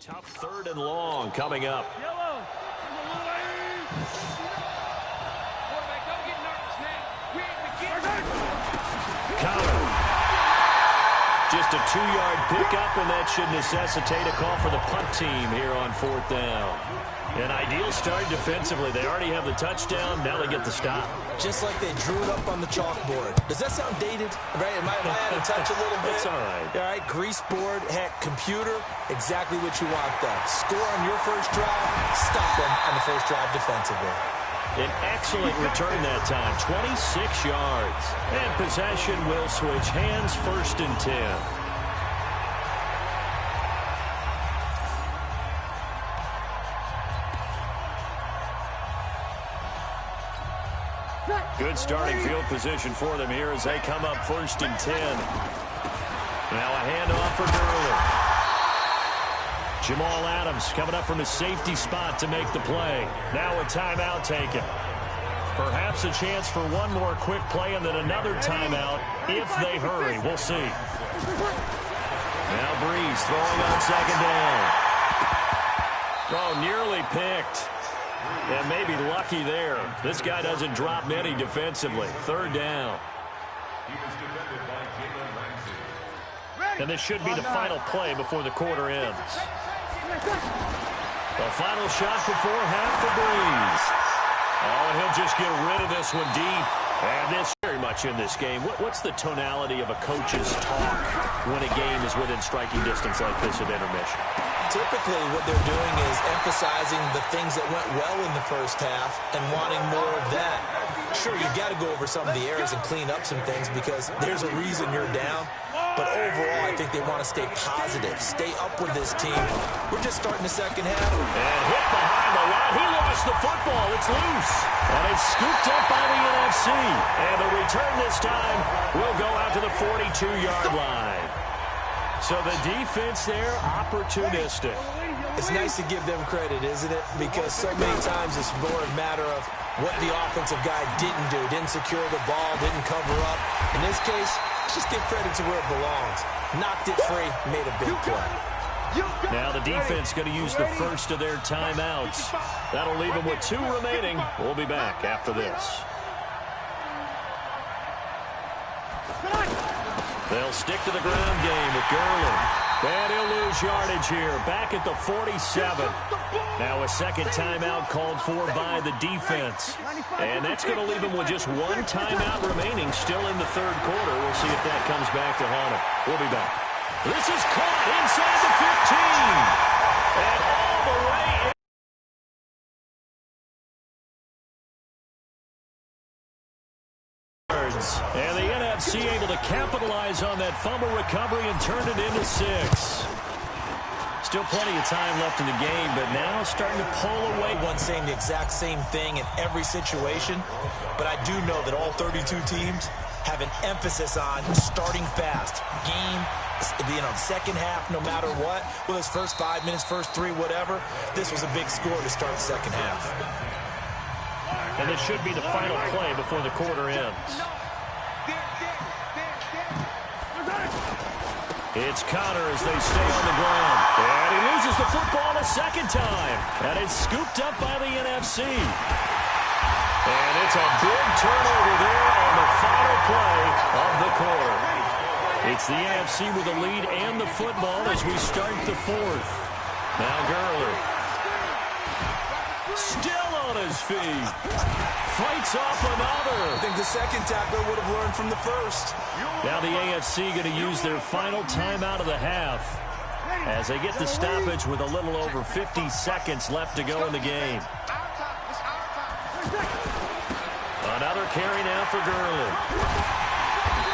tough 3rd and long coming up. Conner. Just a 2-yard pickup, and that should necessitate a call for the punt team here on 4th down. An ideal start defensively. They already have the touchdown. Now they get the stop. Just like they drew it up on the chalkboard. Does that sound dated? Right? Am I out of touch a little bit? It's all right. All right, grease board, heck, computer, exactly what you want there. Score on your first drive, stop them on the first drive defensively. An excellent return that time, 26 yards. And possession will switch hands, 1st and 10. Good starting field position for them here as they come up 1st and 10. Now a handoff for Gurley. Jamal Adams coming up from his safety spot to make the play. Now a timeout taken. Perhaps a chance for one more quick play and then another timeout if they hurry. We'll see. Now Breeze throwing on 2nd down. Oh, nearly picked. And maybe lucky there. This guy doesn't drop many defensively. 3rd down. And this should be the final play before the quarter ends. The final shot before half for Breeze. Oh, and he'll just get rid of this one deep. And this very much in this game. What's the tonality of a coach's talk when a game is within striking distance like this at intermission? Typically, what they're doing is emphasizing the things that went well in the first half and wanting more of that. Sure, you've got to go over some of the errors and clean up some things because there's a reason you're down. But overall, I think they want to stay positive, stay up with this team. We're just starting the second half. And hit behind the line. He lost the football. It's loose. And it's scooped up by the NFC. And the return this time will go out to the 42-yard line. So the defense there, opportunistic. It's nice to give them credit, isn't it? Because so many times it's more a matter of what the offensive guy didn't do. Didn't secure the ball, didn't cover up. In this case, just give credit to where it belongs. Knocked it free, made a big play. Now the defense going to use the first of their timeouts. That'll leave them with 2 remaining. We'll be back after this. They'll stick to the ground game with Gurley. And he'll lose yardage here. Back at the 47. Now a second timeout called for by the defense. And that's going to leave him with just 1 timeout remaining still in the third quarter. We'll see if that comes back to haunt him. We'll be back. This is caught inside the 15. And all the way in. And the NFC able to capitalize on that fumble recovery and turn it into 6. Still plenty of time left in the game, but now starting to pull away. One saying the exact same thing in every situation, but I do know that all 32 teams have an emphasis on starting fast. Second half, no matter what, whether it's first 5 minutes, first 3, whatever, this was a big score to start the second half. And this should be the final play before the quarter ends. It's Connor as they stay on the ground. And he loses the football a second time. And it's scooped up by the NFC. And it's a big turnover there on the final play of the quarter. It's the NFC with the lead and the football as we start the 4th. Now Gurley. Still on his feet. Fights off another. I think the second tackler would have learned from the first. Now the AFC going to use their final timeout of the half as they get the stoppage with a little over 50 seconds left to go in the game. Another carry now for Gurley.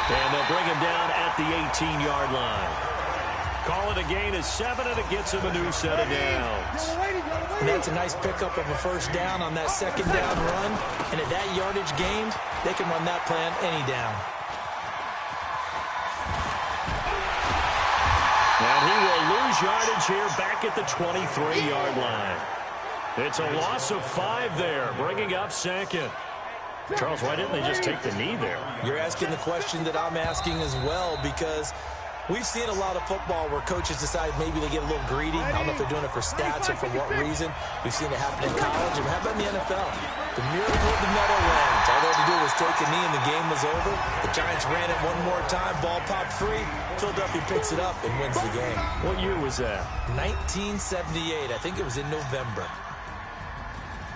And they'll bring him down at the 18-yard line. Call it a gain of 7, and it gets him a new set of downs. And that's a nice pickup of a first down on that second down run. And at that yardage gained, they can run that plan any down. And he will lose yardage here back at the 23-yard line. It's a loss of 5 there, bringing up second. Charles, why didn't they just take the knee there? You're asking the question that I'm asking as well, because we've seen a lot of football where coaches decide maybe they get a little greedy. I don't know if they're doing it for stats or for what reason. We've seen it happen in college, and how about in the NFL? The miracle of the Meadowlands. All they had to do was take a knee, and the game was over. The Giants ran it one more time. Ball popped free. Philadelphia picks it up and wins the game. What year was that? 1978. I think it was in November.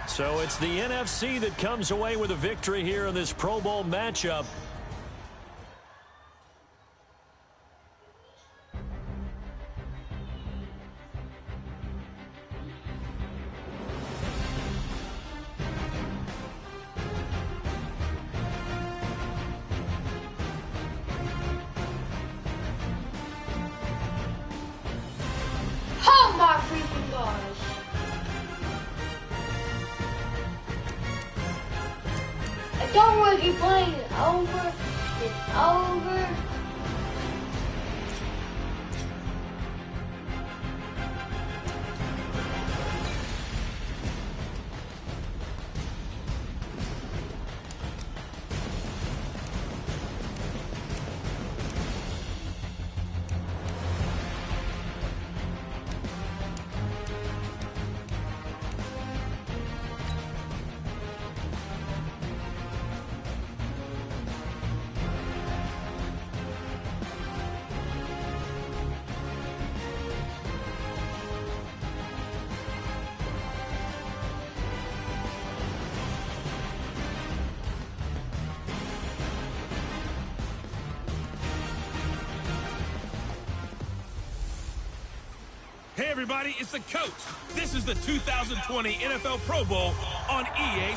So it's the NFC that comes away with a victory here in this Pro Bowl matchup. Oh my freaking gosh. Don't worry, keep playing it over. It's over. Hey everybody, it's the coach. This is the 2020 NFL Pro Bowl on EA.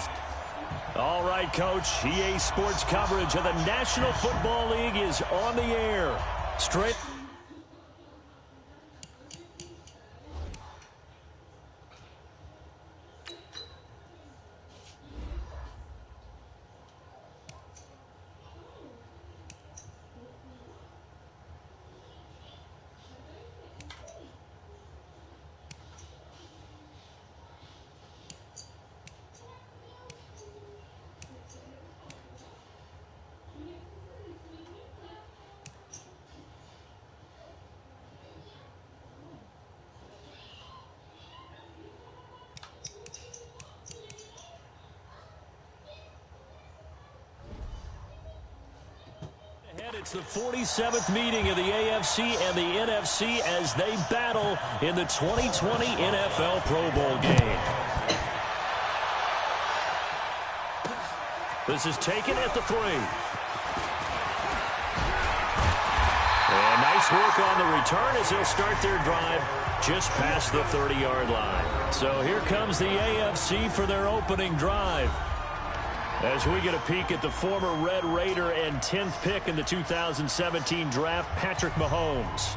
All right, Coach. EA Sports coverage of the National Football League is on the air. Straight. It's the 47th meeting of the AFC and the NFC as they battle in the 2020 NFL Pro Bowl game. This is taken at the 3. And nice work on the return as they'll start their drive just past the 30-yard line. So here comes the AFC for their opening drive. As we get a peek at the former Red Raider and 10th pick in the 2017 draft, Patrick Mahomes.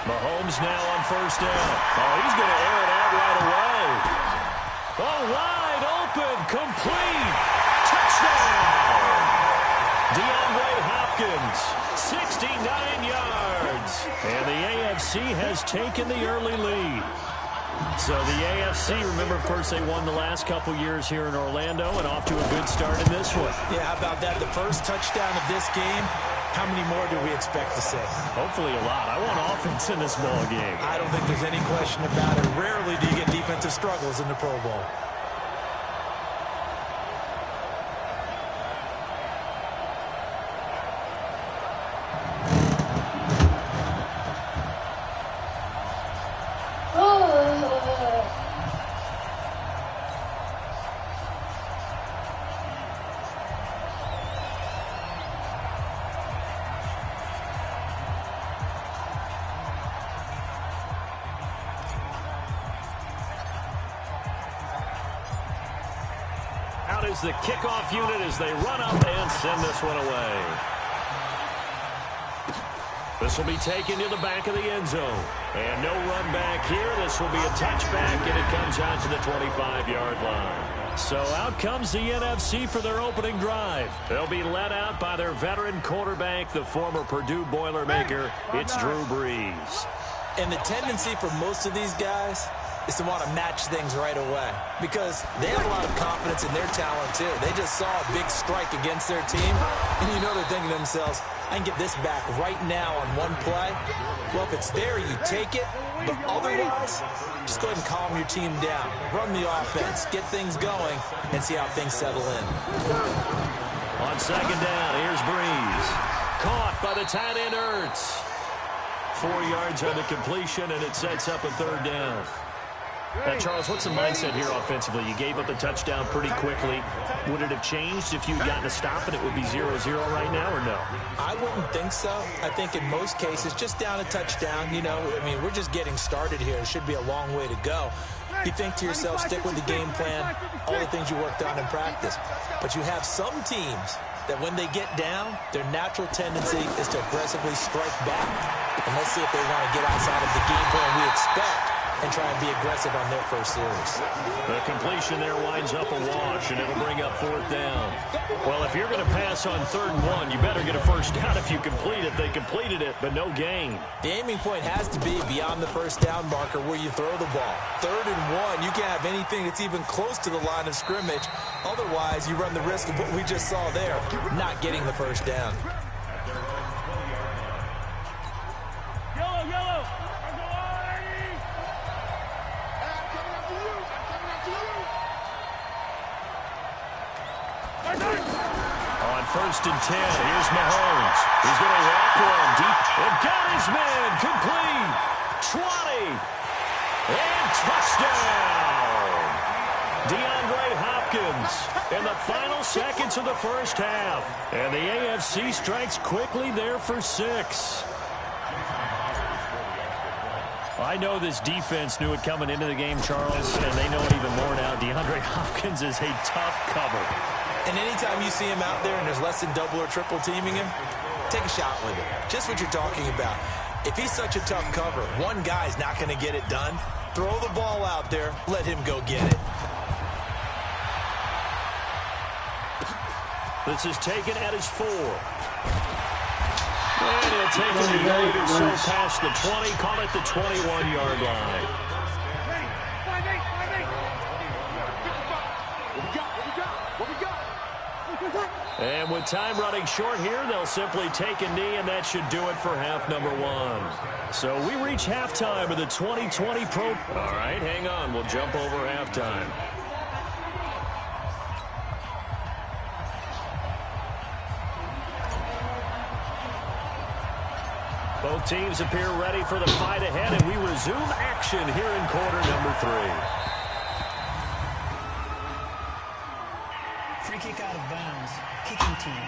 Mahomes now on first down. Oh, he's going to air it out right away. Oh, wide open, complete, touchdown. DeAndre Hopkins, 69 yards. And the AFC has taken the early lead. So the AFC, remember, of course, they won the last couple years here in Orlando and off to a good start in this one. Yeah, how about that? The first touchdown of this game. How many more do we expect to see? Hopefully a lot. I want offense in this ball game. I don't think there's any question about it. Rarely do you get defensive struggles in the Pro Bowl. Is the kickoff unit as they run up and send this one away. This will be taken to the back of the end zone. And no run back here. This will be a touchback, and it comes out to the 25-yard line. So out comes the NFC for their opening drive. They'll be led out by their veteran quarterback, the former Purdue Boilermaker. It's Drew Brees. And the tendency for most of these guys is to want to match things right away because they have a lot of confidence in their talent too. They just saw a big strike against their team, and you know they're thinking to themselves, I can get this back right now on one play. Well, if it's there, you take it, but otherwise, just go ahead and calm your team down. Run the offense, get things going, and see how things settle in. On second down, here's Brees. Caught by the tight end Ertz. 4 yards on the completion, and it sets up a third down. Now, Charles, what's the mindset here offensively? You gave up the touchdown pretty quickly. Would it have changed if you had gotten a stop and it would be 0-0 right now, or no? I wouldn't think so. I think in most cases, just down a touchdown, you know, I mean, we're just getting started here. It should be a long way to go. You think to yourself, stick with the game plan, all the things you worked on in practice. But you have some teams that when they get down, their natural tendency is to aggressively strike back. And let's see if they want to get outside of the game plan we expect and try and be aggressive on their first series. The completion there winds up a wash, and it'll bring up fourth down. Well, if you're going to pass on 3rd and 1, you better get a first down if you complete it. They completed it, but no gain. The aiming point has to be beyond the first down marker where you throw the ball. 3rd and 1, you can't have anything that's even close to the line of scrimmage. Otherwise, you run the risk of what we just saw there, not getting the first down. On 1st and 10, here's Mahomes. He's going to walk one deep and got his man complete. 20 and touchdown. DeAndre Hopkins in the final seconds of the first half. And the AFC strikes quickly there for 6. I know this defense knew it coming into the game, Charles, and they know it even more now. DeAndre Hopkins is a tough cover. And anytime you see him out there and there's less than double or triple teaming him, take a shot with him. Just what you're talking about. If he's such a tough cover, one guy's not going to get it done. Throw the ball out there. Let him go get it. This is taken at his 4. And he'll take it a yard or so past the 20, call it the 21-yard line. And with time running short here, they'll simply take a knee, and that should do it for half number 1. So we reach halftime of the 2020 Pro. All right, hang on. We'll jump over halftime. Both teams appear ready for the fight ahead, and we resume action here in quarter number 3. Free kick out of bounds. Kicking team.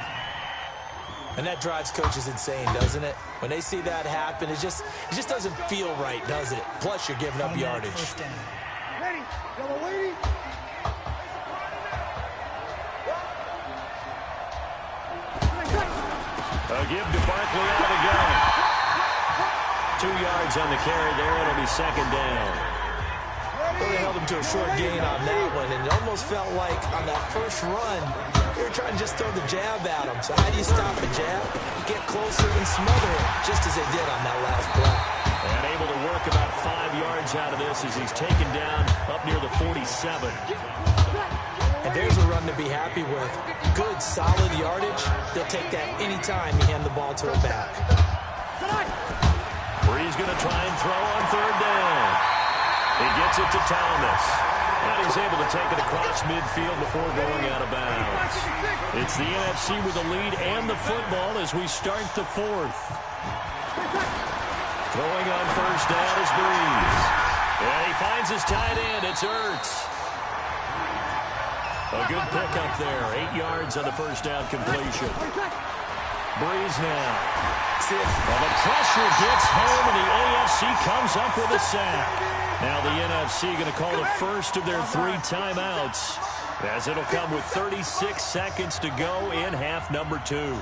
And that drives coaches insane, doesn't it? When they see that happen, it just doesn't feel right, does it? Plus, you're giving up yardage. Ready, yellow lady. A give to Barkley out of the gun. 2 yards on the carry there. It'll be second down. Well, they held him to a short gain on that one, and it almost felt like on that first run, they were trying to just throw the jab at him. So how do you stop a jab? Get closer and smother it, just as they did on that last play. And able to work about 5 yards out of this as he's taken down up near the 47. And there's a run to be happy with. Good, solid yardage. They'll take that anytime you hand the ball to a back. Bree's going to try and throw on third down. He gets it to Thomas. And he's able to take it across midfield before going out of bounds. It's the NFC with the lead and the football as we start the 4th. Throwing on first down is Breeze. And he finds his tight end. It's Ertz. A good pickup there. 8 yards on the first down completion. Breeze now. Well, the pressure gets home, and the AFC comes up with a sack. Now the NFC going to call the first of their 3 timeouts, as it'll come with 36 seconds to go in half number 2.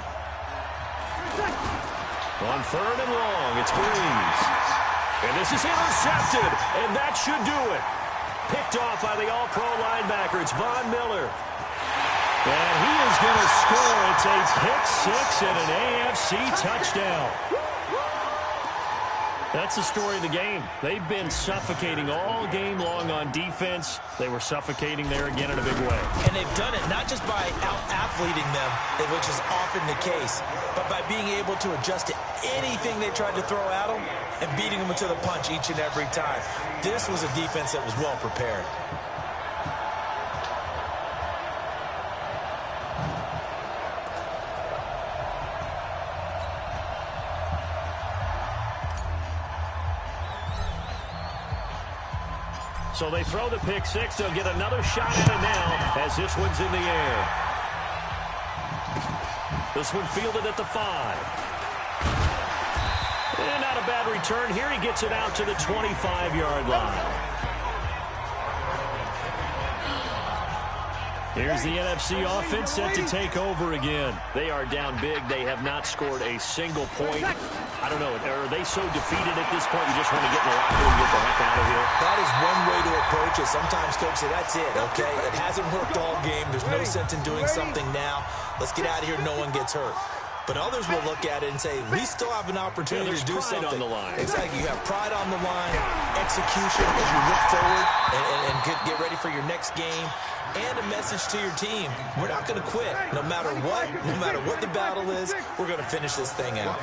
On third and long, it's Breeze. And this is intercepted, and that should do it. Picked off by the all-pro linebacker. It's Von Miller. And he is going to score. It's a pick 6 and an AFC touchdown. That's the story of the game. They've been suffocating all game long on defense. They were suffocating there again in a big way. And they've done it not just by out-athleting them, which is often the case, but by being able to adjust to anything they tried to throw at them and beating them to the punch each and every time. This was a defense that was well prepared. So they throw the pick 6. They'll get another shot at it now as this one's in the air. This one fielded at the 5. And not a bad return here. He gets it out to the 25-yard line. Here's the NFC offense set to take over again. They are down big. They have not scored a single point. I don't know. Are they so defeated at this point you just want to get in the locker room and get the heck out of here? That is one way to approach it. Sometimes coaches say, that's it, okay? It hasn't worked all game. There's no sense in doing something now. Let's get out of here. No one gets hurt. But others will look at it and say, we still have an opportunity to do something. On the line. Exactly. You have pride on the line, execution as you look forward and get ready for your next game, and a message to your team. We're not going to quit. No matter what the battle is, we're going to finish this thing out.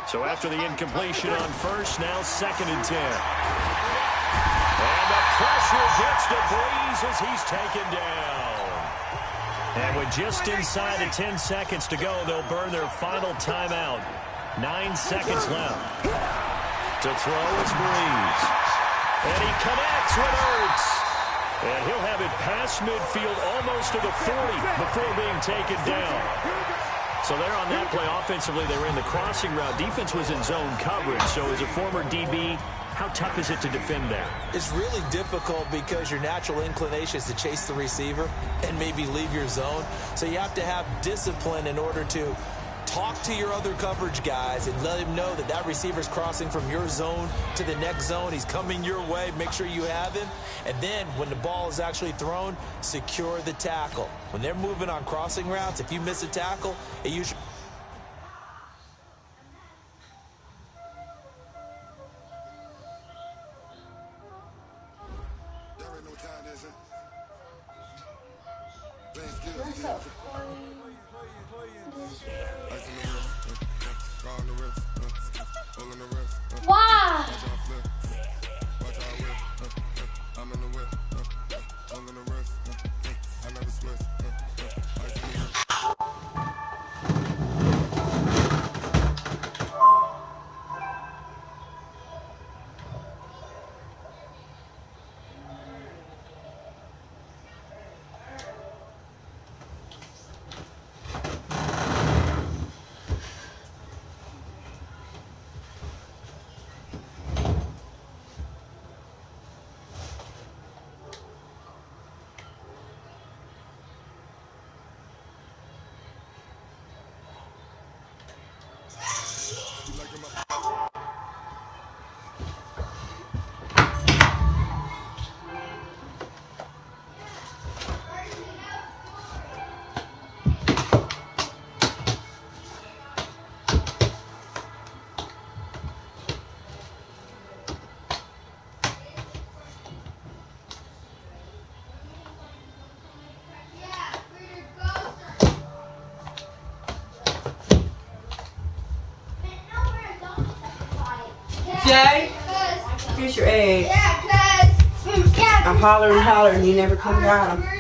So after the incompletion on first, now 2nd and 10. And the pressure gets to Breeze as he's taken down. And with just inside of 10 seconds to go, they'll burn their final timeout. 9 seconds left. To throw is Breeze. And he connects with Ertz. And he'll have it past midfield almost to the 40 before being taken down. So there on that play, offensively, they ran the crossing route. Defense was in zone coverage. So as a former DB, how tough is it to defend that? It's really difficult because your natural inclination is to chase the receiver and maybe leave your zone. So you have to have discipline in order to talk to your other coverage guys and let him know that that receiver's crossing from your zone to the next zone. He's coming your way. Make sure you have him. And then when the ball is actually thrown, secure the tackle. When they're moving on crossing routes, if you miss a tackle, it usually... Wow. Jay, here's your egg. I holler and holler and you never come got 'em.